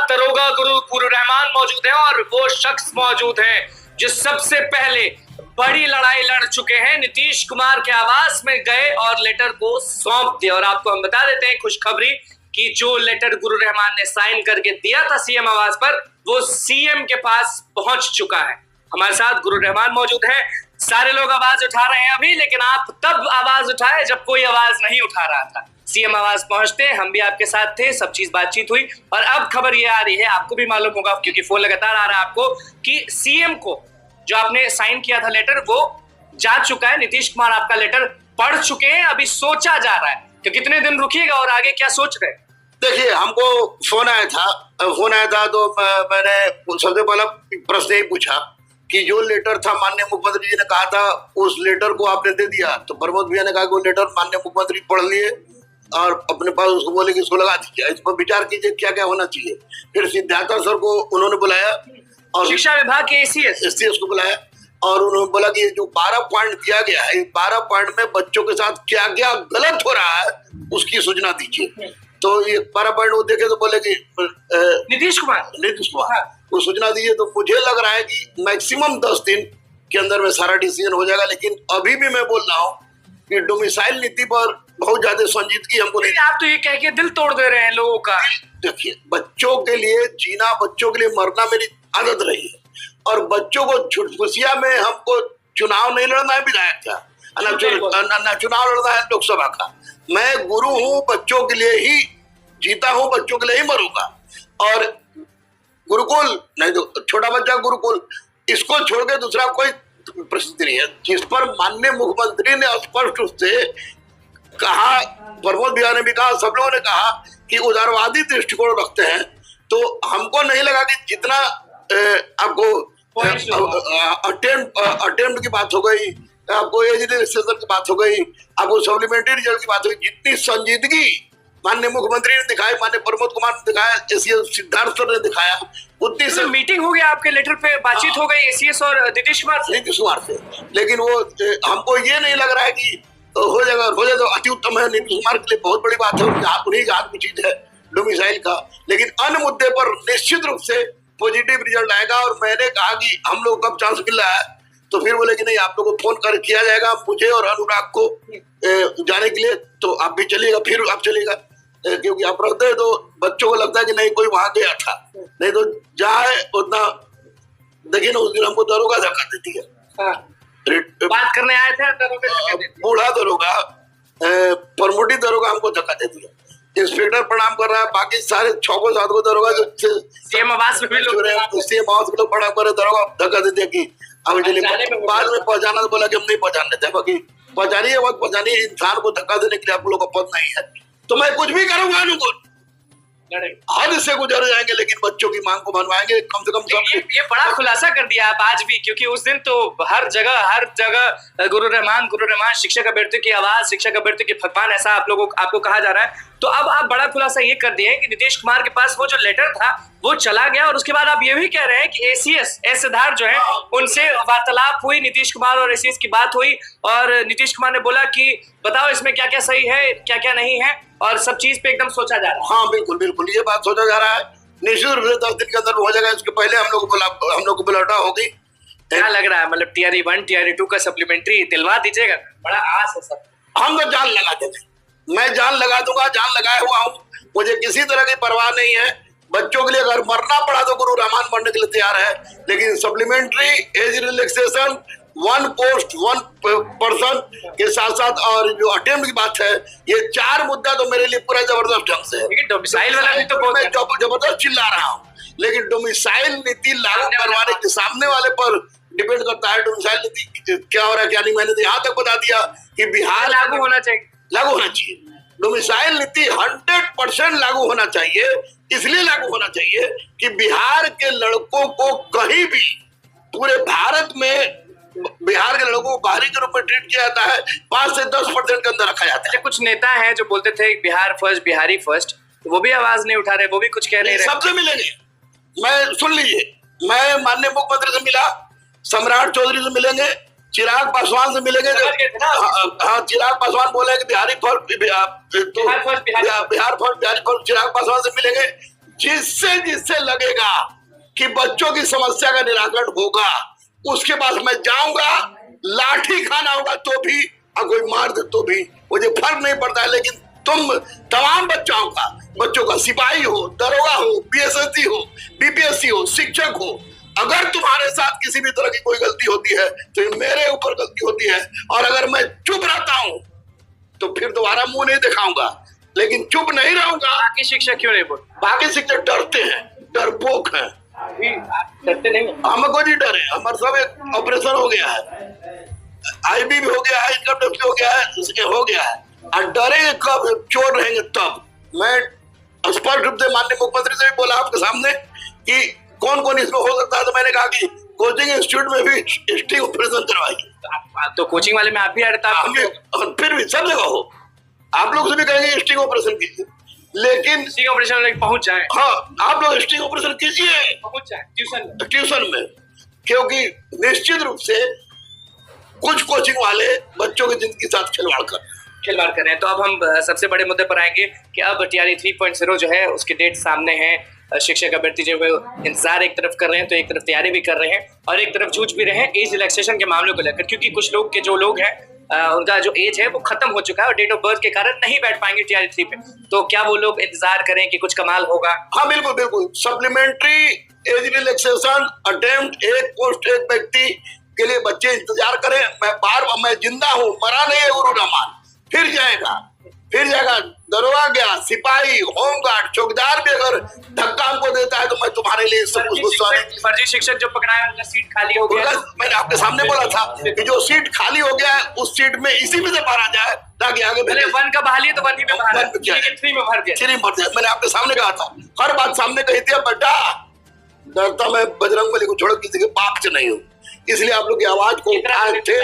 दरोगा गुरु रहमान मौजूद है और वो शख्स मौजूद है जो सबसे पहले बड़ी लड़ाई लड़ चुके हैं। नीतीश कुमार के आवास में गए और लेटर को सौंप दिया। और आपको हम बता देते हैं खुशखबरी कि जो लेटर गुरु रहमान ने साइन करके दिया था सीएम आवास पर, वो सीएम के पास पहुंच चुका है। हमारे साथ गुरु रहमान मौजूद है। सारे लोग आवाज उठा रहे हैं अभी, लेकिन आप तब आवाज उठाए जब कोई आवाज नहीं उठा रहा था। सीएम आवाज पहुंचते हम भी आपके साथ थे, सब चीज बातचीत हुई और अब खबर ये आ रही है, आपको भी मालूम होगा क्योंकि फोन लगातार आ रहा है आपको, कि सीएम को जो आपने साइन किया था लेटर वो जा चुका है। नीतीश कुमार आपका लेटर पढ़ चुके हैं। अभी सोचा जा रहा है कि कितने दिन रुकिएगा और आगे क्या सोच रहे हैं। देखिए, हमको फोन आया था तो मैंने सबसे पहला प्रश्न यही पूछा कि जो लेटर था माननीय मुख्यमंत्री जी ने कहा था उस लेटर को आपने दे दिया। तो प्रमोद भैया ने कहा कि वो लेटर माननीय मुख्यमंत्री पढ़ लिए और अपने पास उसको बोले कि इसको लगा दीजिए, इस पर विचार कीजिए क्या क्या होना चाहिए। फिर सिद्धार्थ सर को उन्होंने बुलाया और शिक्षा विभाग के एसीएस को बुलाया और उन्होंने बोला कि जो 12 पॉइंट दिया गया है, 12 पॉइंट में बच्चों के साथ क्या क्या गलत हो रहा है उसकी सूचना दीजिए। तो ये 12 पॉइंट वो देखे तो बोले कि नीतीश कुमार वो सूचना दीजिए। तो मुझे लग रहा है कि मैक्सिमम 10 दिन के अंदर में सारा डिसीजन हो जाएगा। लेकिन अभी भी मैं बोल रहा हूँ कि डोमिसाइल नीति पर बहुत ज्यादा संजीदगी हमको नहीं। आप तो ये कह के दिल तोड़ दे रहे हैं लोगों का। देखिए, बच्चों के लिए जीना, बच्चों के लिए मरना मेरी आदत रही है और बच्चों को छुटफुसिया में हमको चुनाव नहीं लड़ना है विधायक का, ना चुनाव लड़ना है लोकसभा का। मैं गुरु हूँ, बच्चों के लिए ही जीता हूँ, बच्चों के लिए ही मरूंगा। और गुरुकुल नहीं तो छोटा बच्चा गुरुकुल, इसको छोड़ के दूसरा कोई प्रसिद्धि नहीं है। जिस पर माननीय मुख्यमंत्री ने स्पष्ट रूप से कहा, प्रमोद भैया ने भी कहा, सब लोगों ने कहा कि उदारवादी दृष्टिकोण रखते हैं। तो हमको नहीं लगा कि जितना आपको अटेम्प्ट की बात हो गई, आपको एज रिलैक्सेशन की बात हो गई, आपको सप्लीमेंट्री रिजल्ट की बात हो गई, जितनी संजीदगी माननीय मुख्यमंत्री ने दिखाई, माननीय प्रमोद कुमार ने दिखाया, एसीएस सिद्धार्थ सर ने दिखाया, उतनी से मीटिंग हो गया आपके लेटर पे, बातचीत हो गई एसीएस और नीतीश कुमार से। लेकिन वो हमको ये नहीं लग रहा है कि हो जाएगा तो अति उत्तम है। नीतीश कुमार के लिए बहुत बड़ी बात है, उन्हीं हाथ की चीज है डोमिसाइल का। लेकिन अन्य मुद्दे पर निश्चित रूप से पॉजिटिव रिजल्ट आएगा। और मैंने कहा कि हम लोग कब चांस मिल रहा है, तो फिर बोले कि नहीं, आप लोग को फोन कर किया जाएगा मुझे और अनुराग को जाने के लिए, तो आप भी चलिएगा। फिर आप चलिएगा, क्योंकि आप रहते हैं तो बच्चों को लगता है कि नहीं कोई वहां गया था, नहीं तो जाए उतना। देखिए ना, उस दिन हमको दरोगा धक्का देती है। बात करने आए थे बूढ़ा दरोगा, प्रमोटी दरोगा हमको धक्का दे दिया। इंस्पेक्टर प्रणाम कर रहा है, बाकी सारे 6 को 7 को दरोगा जो सीएम आवास में भी लोग प्रणाम कर रहे, दरोगा धक्का दे दिया कि अब बाद में पहुंचाना, तो बोला कि हम नहीं पहुंचाने थे। बाकी पहुंचानी वक्त पहुंचानी, इंसान को धक्का देने के लिए आप लोग का पद नहीं है। तो मैं कुछ भी करूंगा अनुकूल, हद से गुजर जाएंगे, लेकिन बच्चों की मांग को मनवाएंगे कम से कम। ये बड़ा खुलासा कर दिया आप आज भी, क्योंकि उस दिन तो हर जगह गुरु रहमान शिक्षक अभ्यर्थियों की आवाज, शिक्षक अभ्यर्थियों के भगवान, ऐसा आपको कहा जा रहा है। तो अब आप बड़ा खुलासा ये कर दिए कि नीतीश कुमार के पास वो जो लेटर था वो चला गया और उसके बाद आप ये भी कह रहे हैं कि एसीएस सिद्धार्थ जो है उनसे वार्तालाप हुई, नीतीश कुमार और एसीएस की बात हुई और नीतीश कुमार ने बोला कि बताओ इसमें क्या क्या सही है क्या क्या नहीं है, और सब चीज पे एकदम सोचा जा रहा है। हाँ बिल्कुल ये बात सोचा जा रहा है। निश्चित रूप से 10 दिन के अंदर हो जाएगा। इसके पहले हम लोग को बुलाटा होगी। क्या लग रहा है, मतलब टीआरई 1 टीआरई 2 का सप्लीमेंट्री दिलवा दीजिएगा? बड़ा आस है सब। हम तो जान लगा देंगे, मैं जान लगा दूंगा, जान लगाया हुआ हूँ, मुझे किसी तरह की परवाह नहीं है। बच्चों के लिए अगर मरना पड़ा तो गुरु रहमान मरने के लिए तैयार है। लेकिन supplementary, age relaxation, 1 post 1 person के साथ साथ और जो अटेम्प्ट की बात है, ये 4 मुद्दा तो मेरे लिए पूरा जबरदस्त ढंग से है। लेकिन डोमिसाइल वाला भी तो बहुत जबरदस्त चिल्ला रहा हूँ, लेकिन डोमिसाइल नीति लागू करवाने के सामने वाले पर डिपेंड करता है। डोमिसाइल नीति क्या हो रहा है क्या नहीं, मैंने तो यहाँ तक बता दिया कि बिहार लागू होना चाहिए। डोमिसाइल नीति 100% लागू होना चाहिए। इसलिए लागू होना चाहिए कि बिहार के लड़कों को कहीं भी पूरे भारत में बिहार के लड़कों को बाहरी के रूप में ट्रीट किया जाता है। 5 से 10% के अंदर रखा जाता है। कुछ नेता हैं जो बोलते थे बिहार फर्स्ट बिहारी फर्स्ट, तो वो भी आवाज नहीं उठा रहे, वो भी कुछ कह नहीं रहे। सबसे मिलेंगे, मैं सुन लीजिए, मैं माननीय मुख्यमंत्री से मिला, सम्राट चौधरी से मिलेंगे, चिराग पासवान से मिलेंगे। हाँ, चिराग पासवान बोले कि बिहार फर्स्ट बिहारी फर्स्ट चिराग पासवान से मिलेंगे। जिससे जिससे लगेगा कि बच्चों की समस्या का निराकरण होगा, उसके पास मैं जाऊंगा। लाठी खाना होगा तो भी, और कोई मार दे तो भी, मुझे फर्क नहीं पड़ता है। लेकिन तुम तमाम बच्चों का सिपाही हो, दरोगा हो, बीएसएससी हो, बीपीएससी हो, शिक्षक हो, अगर तुम्हारे साथ किसी भी तरह की कोई गलती होती है तो ये मेरे ऊपर गलती होती है। और अगर मैं चुप रहता हूं तो फिर दोबारा मुंह नहीं दिखाऊंगा, लेकिन चुप नहीं रहूंगा। बाकी शिक्षक क्यों नहीं बोल? बाकी शिक्षक डरते हैं, डरपोक हैं। डरते नहीं? हमको नहीं डरे, हमारे सब एक ऑपरेशन हो गया है, आईबी भी हो गया है, इनकम टैक्स भी हो गया है, उसके हो गया है। और डरेंगे कब? चोर रहेंगे तब। मैं स्पष्ट रूप से माननीय मुख्यमंत्री से भी बोला आपके सामने कि कौन कौन इसमें हो सकता है, तो मैंने कहा कि कोचिंग इंस्टीट्यूट में भी स्टिंग ऑपरेशन करवाइए। तो कोचिंग वाले में आप भी अड़ता? फिर भी सब जगह हो, आप लोग से भी कहेंगे स्टिंग ऑपरेशन कीजिए, लेकिन स्टिंग ऑपरेशन में पहुंच जाए। हाँ, आप लोग स्टिंग ऑपरेशन कीजिए, पहुंच जाए ट्यूशन में, क्योंकि निश्चित रूप से कुछ कोचिंग वाले बच्चों की जिंदगी के साथ खिलवाड़ कर रहे हैं। तो अब हम सबसे बड़े मुद्दे पर आएंगे कि अब TRE 3.0 जो है उसके डेट सामने है। शिक्षक अभ्यर्थी जो है इंतजार एक तरफ कर रहे हैं, तो एक तरफ तैयारी भी कर रहे हैं और एक तरफ जूझ भी रहे हैं एज रिलैक्सेशन के मामलों को लेकर, क्योंकि कुछ लोग हैं उनका जो एज है वो खत्म हो चुका है और डेट ऑफ बर्थ के कारण नहीं बैठ पाएंगे TRE 3 पे। तो क्या वो लोग इंतजार करें कि कुछ कमाल होगा? हाँ बिल्कुल, सप्लीमेंट्री एज रिलैक्सेशन अटेम्प्ट, एक पोस्ट एक व्यक्ति के लिए बच्चे इंतजार करें। मैं जिंदा हूँ, मरा नहीं है गुरु रहमान। फिर जाएगा दरोगा गया, सिपाही, होमगार्ड, चौकीदार भी अगर धक्का हमको देता है तो मैं तुम्हारे लिए सब कुछ। फर्जी शिक्षक जो पकड़ाया उनका सीट खाली हो गया, मैंने आपके सामने बोला था कि जो सीट खाली हो गया है उस सीट में इसी में से भरा जाए, ताकि आगे 1 का बहाली है तो 1 में भरा, 3 में भर दिया। मैंने आपके सामने कहा था, हर बात सामने कही थी। बेटा डरता मैं बजरंगबली को छोड़ किसी के बाप से नहीं हूँ, इसलिए आप लोग की आवाज को उठाए थे।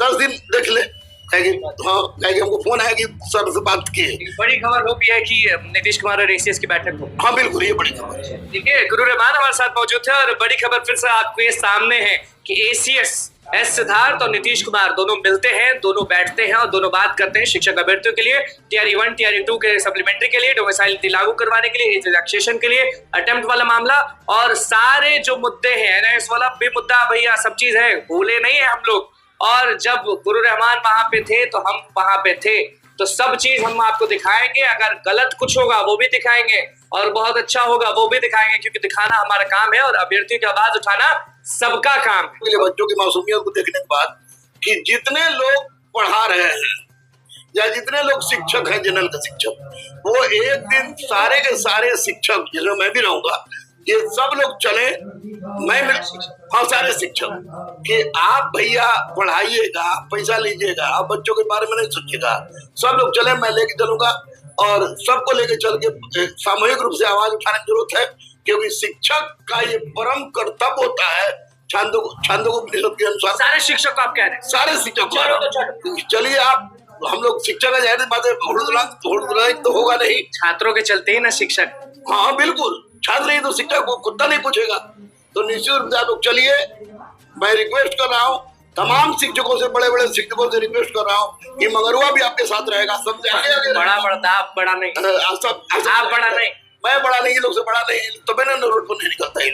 10 दिन देख ले, हमको फोन आया कि सर से बात की। बड़ी खबर वो भी है कि नीतीश कुमार और ACS की बैठक हो। हाँ बिल्कुल, ये बड़ी खबर है। देखिए, गुरु रहमान हमारे साथ मौजूद थे और बड़ी खबर फिर से आपको ये सामने है कि ACS एस सिद्धार्थ और नीतीश कुमार दोनों मिलते हैं, दोनों बैठते हैं और दोनों बात करते हैं शिक्षक अभ्यर्थियों के लिए, TRE 1 TRE 2 के सप्लीमेंट्री के लिए, डोमिसाइल नीति लागू करवाने के लिए, एज रिलैक्सेशन के लिए, अटेम्प्ट वाला मामला और सारे जो मुद्दे हैं, NIS वाला भी मुद्दा भैया, सब चीज है, भूले नहीं है हम लोग। और जब गुरु रहमान वहां पे थे तो हम वहां पे थे, तो सब चीज हम आपको दिखाएंगे। अगर गलत कुछ होगा वो भी दिखाएंगे और बहुत अच्छा होगा वो भी दिखाएंगे, क्योंकि दिखाना हमारा काम है और अभ्यर्थियों की आवाज उठाना सबका काम है। बच्चों की मासूमियत को देखने के बाद कि जितने लोग पढ़ा रहे हैं या जितने लोग शिक्षक हैं, जनरल के शिक्षक, वो एक दिन सारे के सारे शिक्षक, जिसमें मैं भी रहूंगा, ये सब लोग चले, हाँ सारे शिक्षक, कि आप भैया पढ़ाइएगा, पैसा लीजिएगा, आप बच्चों के बारे में नहीं सोचिएगा, सब लोग चले, मैं लेके चलूंगा और सबको लेके चल के सामूहिक रूप से आवाज उठाने की जरूरत है, क्योंकि शिक्षक का ये परम कर्तव्य होता है। छांदोग्योपनिषद के अनुसार सारे शिक्षक को आप कह रहे हैं, सारे शिक्षक चलिए आप, हम लोग शिक्षक है, जाहिर बात है, तो होगा नहीं, छात्रों के चलते ही ना शिक्षक। हाँ बिल्कुल, छात्र नहीं तो शिक्षक को कुत्ता नहीं पूछेगा। तो निश्चित रूप से आप लोग चलिए, मैं रिक्वेस्ट कर रहा हूँ तमाम शिक्षकों से, बड़े बड़े शिक्षकों से रिक्वेस्ट कर रहा हूँ कि मगरुआ भी आपके साथ रहेगा। सबसे आगे बड़ा आप बड़ा नहीं, आप बड़ा नहीं, मैं बड़ा नहीं, ये लोग से बड़ा नहीं, तो मैंने रोड पर नहीं निकलता। ये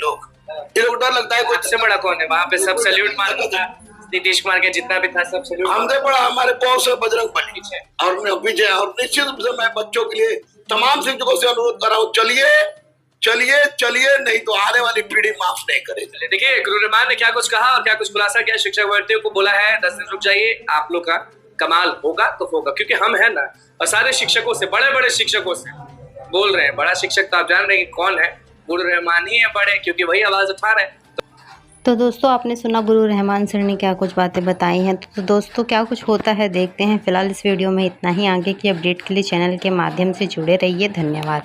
लोग डर लगता है कुछ से बड़ा कौन है वहाँ पे? सब सैल्यूट मारता था, नीतीश कुमार के जितना भी था सब सैल्यूट। हमसे बड़ा हमारे पौष है बजरंगबली और पीछे। और निश्चित रूप से मैं बच्चों के लिए तमाम शिक्षकों से अनुरोध कर रहा हूँ, चलिए, नहीं तो आने वाली पीढ़ी माफ नहीं करेगी। देखिए, गुरु रहमान ने क्या कुछ कहा और क्या कुछ खुलासा किया। शिक्षक अभ्यर्थियों को बोला है 10 दिन रुक जाइए, आप लोग का कमाल होगा तो होगा, क्योंकि हम है ना, और सारे शिक्षकों से, बड़े बड़े शिक्षकों से बोल रहे हैं। बड़ा शिक्षक तो आप जान रहे हैं कौन है, गुरु रहमान ही है बड़े, क्योंकि वही आवाज उठा रहे हैं। तो दोस्तों, आपने सुना गुरु रहमान सर ने क्या कुछ बातें बताई हैं। तो दोस्तों, क्या कुछ होता है देखते हैं। फिलहाल इस वीडियो में इतना ही। आगे की अपडेट के लिए चैनल के माध्यम से जुड़े रहिए। धन्यवाद।